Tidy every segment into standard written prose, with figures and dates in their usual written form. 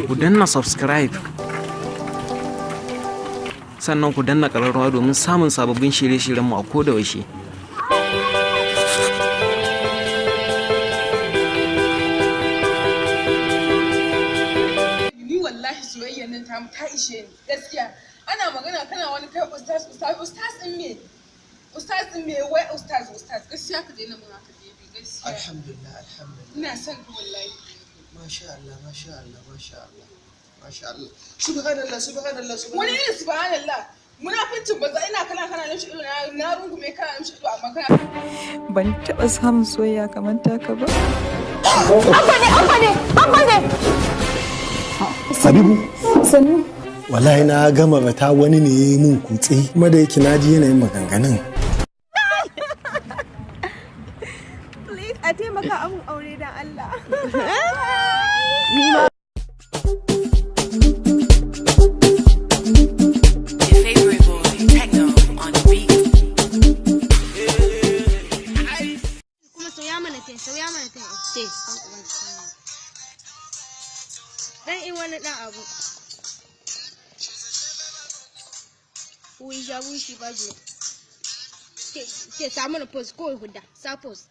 ku danna subscribe sannan ku danna ƙararrawa domin samun sababbin shirye-shiryenmu a koda yaushe. Ni wallahi soyayyar nan ta ishe ni gaskiya. Ana magana kana wani kai ustaz din me? Ustaz din me wai ustaz gaskiya ka daina mun haka baby gaskiya. Alhamdulillah. Ina son ka wallahi. Masha Allah. Subhanallah. Wani irin subhanallah. Munafincin banza ina kana lamshi ido na rungume kana lamshi ido amma kana ban taɓa samun soyayya kamar taka ba. Abba ne. Habibu. Sannu. Wallahi na gama bata wani ne mun kutse kuma da yake na ji yanayin maganganun. Please a taimaka abun aure dan Allah. Sauya mana ce dan in wani dan abu wushi baje ke samu na post ko huda sa post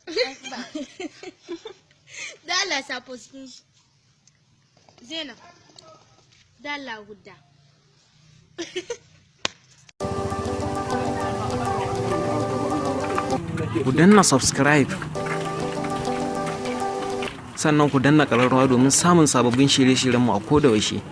dala sa post kin zena dala huda Ku danna subscribe sannan ku danna ƙararrawa domin samun sababbin shirye-shiryenmu a koda yaushe.